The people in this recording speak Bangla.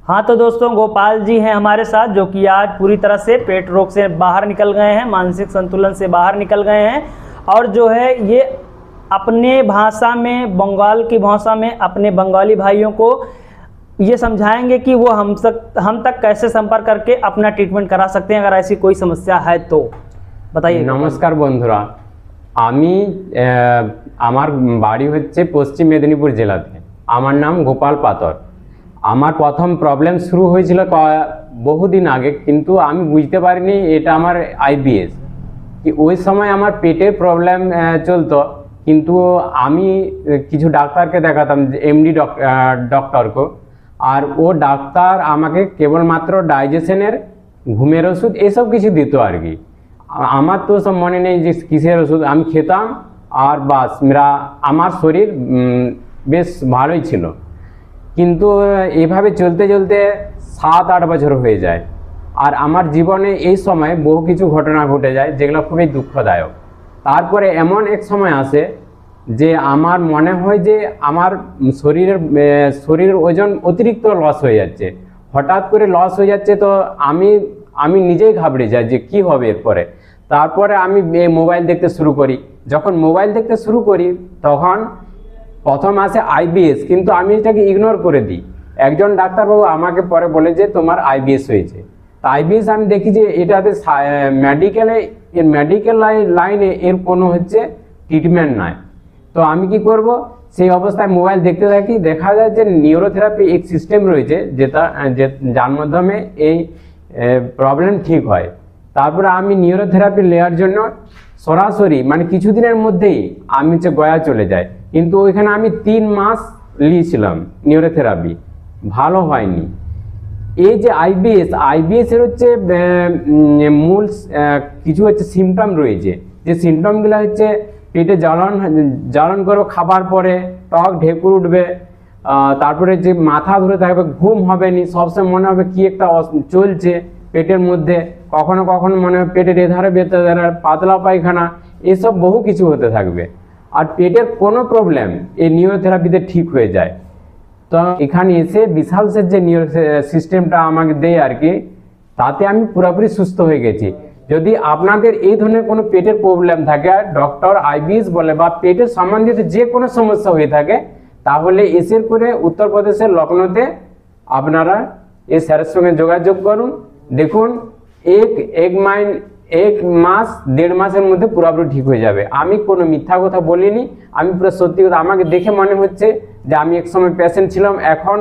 हाँ तो दोस्तों, गोपाल जी हैं हमारे साथ, जो कि आज पूरी तरह से पेट रोग से बाहर निकल गए हैं, मानसिक संतुलन से बाहर निकल गए हैं। और जो है ये अपने भाषा में, बंगाल की भाषा में अपने बंगाली भाइयों को ये समझाएंगे कि वो हम तक कैसे संपर्क करके अपना ट्रीटमेंट करा सकते हैं अगर ऐसी कोई समस्या है तो। बताइए। नमस्कार बंधुरा, आमी आमार बाड़ी होच्छे पश्चिम मेदिनीपुर जेलाते। आमार नाम गोपाल पातर। आमार प्रथम प्रॉब्लेम शुरू हয়েছিল বহুদিন आगे, किन्तु आमी बुझते पारिनी एटा आमार आईबीएस। कि ओई समय आमार पेटेर प्रॉब्लेम चलतो, किन्तु आमी किछु डाक्तार के देखाताम, एमडी डॉक्टर को, और वो डाक्तार आमाके केवलमात्र डाइजेशनेर, घुमेर ओषुध एसब किछु दित आर कि। आमार तो सब मने नेই যে কিসের ওষুধ আমি খেতাম, আর বাস আমার শরীর বেশ ভালোই ছিল। কিন্তু এভাবে চলতে চলতে 7-8 বছর হয়ে যায়, আর আমার জীবনে এই সময় বহু কিছু ঘটনা ঘটে যায় যেগুলো খুবই দুঃখদায়ক। তারপরে এমন এক সময় আসে যে আমার মনে হয় যে আমার শরীরের ওজন অতিরিক্ত লস হয়ে যাচ্ছে, হঠাৎ করে লস হয়ে যাচ্ছে। তো আমি নিজেই ঘাবড়ে যাই যে কি হবে এরপরে। তারপরে আমি মোবাইল দেখতে শুরু করি। যখন মোবাইল দেখতে শুরু করি তখন প্রথম আসে আইবিএস, কিন্তু আমি এটাকে ইগনোর করে দিই। একজন ডাক্তারবাবু আমাকে পরে বলে যে তোমার আইবিএস হয়েছে। তো আইবিএস আমি দেখি যে এটাতে মেডিকেল লাইনে এর কোনো ট্রিটমেন্ট নাই। তো আমি কি করব, সেই অবস্থায় মোবাইল দেখতে থাকি। দেখা যায় যে নিউরোথেরাপি এক সিস্টেম রয়েছে যার মাধ্যমে এই প্রবলেম ঠিক হয়। তারপরে আমি নিউরোথেরাপি নেওয়ার জন্য সরাসরি মানে কিছুদিনের মধ্যেই আমি গয়া চলে যাই। কিন্তু ওইখানে আমি 3 মাস নিয়েছিলাম নিউরোথেরাপি, ভালো হয়নি। এই যে আইবিএস এর মূল কিছু সিমটম রয়েছে। যে সিমটমগুলো পেটে জ্বলন করবে, খাবার পরে টক ঢেকুর উঠবে, তারপরে যে মাথা ধরে থাকবে, ঘুম হবে না, সবসময় মনে হবে কি একটা চলছে পেটের মধ্যে, কখনো কখনো মনে হবে পেটের এধারে বেতাধারে, পাতলা পায়খানা, এসব বহু কিছু হতে থাকবে। আর পেটের কোনো প্রবলেম এই নিউরোথেরাপিতে ঠিক হয়ে যায়। তো এখানে এসে বিশালসের যে নিউরো সিস্টেমটা আমাকে দেয় আর কি, তাতে আমি পুরোপুরি সুস্থ হয়ে গেছি। যদি আপনাদের এই ধরনের কোনো পেটের প্রবলেম থাকে, ডক্টর আইবিএস বলে বা পেটের সম্বন্ধিত যে কোনো সমস্যা হয়ে থাকে, তাহলে এসে করে উত্তরপ্রদেশের লখনৌতে আপনারা এই স্যারের সঙ্গে যোগাযোগ করুন। দেখুন এক মাস 1.5 মাসের মধ্যে পুরোপুরি ঠিক হয়ে যাবে। আমি কোনো মিথ্যা কথা বলিনি, আমি পুরো সত্যি কথা। আমাকে দেখে মনে হচ্ছে যে আমি এক সময় পেশেন্ট ছিলাম, এখন